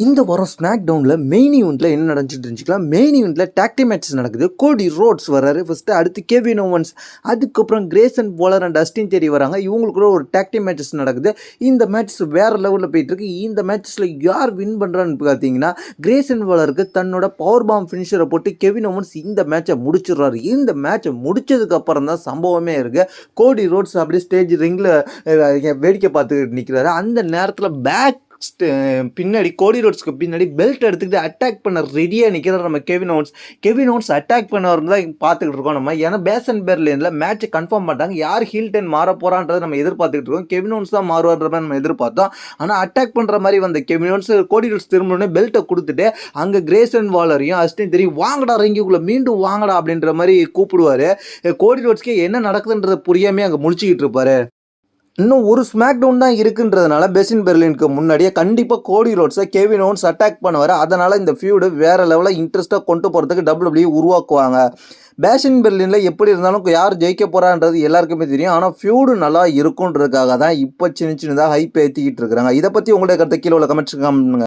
இந்த வாரம் ஸ்மாக் டவுனில் மெயின் ஈவெண்ட்டில் என்ன நடந்துச்சுட்டு தெரிஞ்சுக்கலாம். மெயின் ஈவெண்ட்டில் டாக் டீம் மேட்சஸ் நடக்குது. கோடி ரோட்ஸ் வர்றாரு ஃபஸ்ட்டு, அடுத்து கெவின் ஓவன்ஸ், அதுக்கப்புறம் கிரேசன் வாலர் அண்ட் அஸ்டின் தேரி வராங்க. இவங்களுக்கு கூட ஒரு டாக் டீம் மேட்சஸ் நடக்குது. இந்த மேட்சஸ் வேறு லெவலில் போயிட்டுருக்கு. இந்த மேட்சஸில் யார் வின் பண்ணுறான்னு பார்த்தீங்கன்னா, கிரேசன் வாலருக்கு தன்னோட பவர் பாம் ஃபினிஷரை போட்டு கெவின் ஓவன்ஸ் இந்த மேட்சை முடிச்சிடுறாரு. இந்த மேட்சை முடிச்சதுக்கப்புறம் தான் சம்பவமே இருக்குது. கோடி ரோட்ஸ் அப்படியே ஸ்டேஜ் ரிங்கில் வேடிக்கை பார்த்துக்கிட்டு நிற்கிறாரு. அந்த நேரத்தில் பின்னாடி கோடி ரோட்ஸ்க்கு பின்னாடி பெல்ட் எடுத்துக்கிட்டு அட்டாக் பண்ண ரெடியாக நிற்கிறார் நம்ம Kevin Owens. Kevin Owens attack பண்ணவர் தான் பார்த்துக்கிட்டு இருக்கோம் நம்ம. ஏன்னா பேசன் பெர்லினில் மேட்சை கன்ஃபார்ம் பண்ணிட்டாங்க. யார் ஹீல் டென் மாற போகிறான்றதை நம்ம எதிர்பார்த்துக்கிட்டு இருக்கோம். கெவின் ஓவன்ஸ் தான் மாறுவார்ன்ற மாதிரி நம்ம எதிர்பார்த்தோம். ஆனால் அட்டாக் பண்ணுற மாதிரி வந்த கெவின் ஓவன்ஸ் கோடி ரோட்ஸ் திரும்பணுன்னே பெல்ட்டை கொடுத்துட்டு அங்கே கிரேசன் வாலரையும் அஸ்டின் தெரியும் வாங்கடா ரிங்குக்குள்ளே மீண்டும் வாங்கடா அப்படின்ற மாதிரி கூப்பிடுவார். கோடி ரோட்ஸ்க்கே என்ன நடக்குதுன்றது புரியாமே அங்கே முடிச்சுக்கிட்டு இருப்பார். இன்னும் ஒரு ஸ்மாக் டவுன் தான் இருக்குன்றதுனால பெசின் பெர்லினுக்கு முன்னாடியே கண்டிப்பாக கோடி ரோட்ஸை கெவின் ஓவன்ஸ் அட்டாக் பண்ணுவார். அதனால் இந்த ஃபியூடு வேறு லெவலில் இன்ட்ரெஸ்ட்டாக கொண்டு போகிறதுக்கு WWE உருவாக்குவாங்க. பேஷன் பெர்லினில் எப்படி இருந்தாலும் யார் ஜெயிக்க போகிறான்றது எல்லாருக்குமே தெரியும். ஆனால் ஃபியூடு நல்லா இருக்குன்றதுக்காக தான் இப்போ சின்னதாக ஹைப் ஏற்றிக்கிட்டு இருக்கிறாங்க. இதை பற்றி உங்களுடைய கருத்தை கீழே உள்ள கமெண்ட்ஸ் பண்ணுங்க.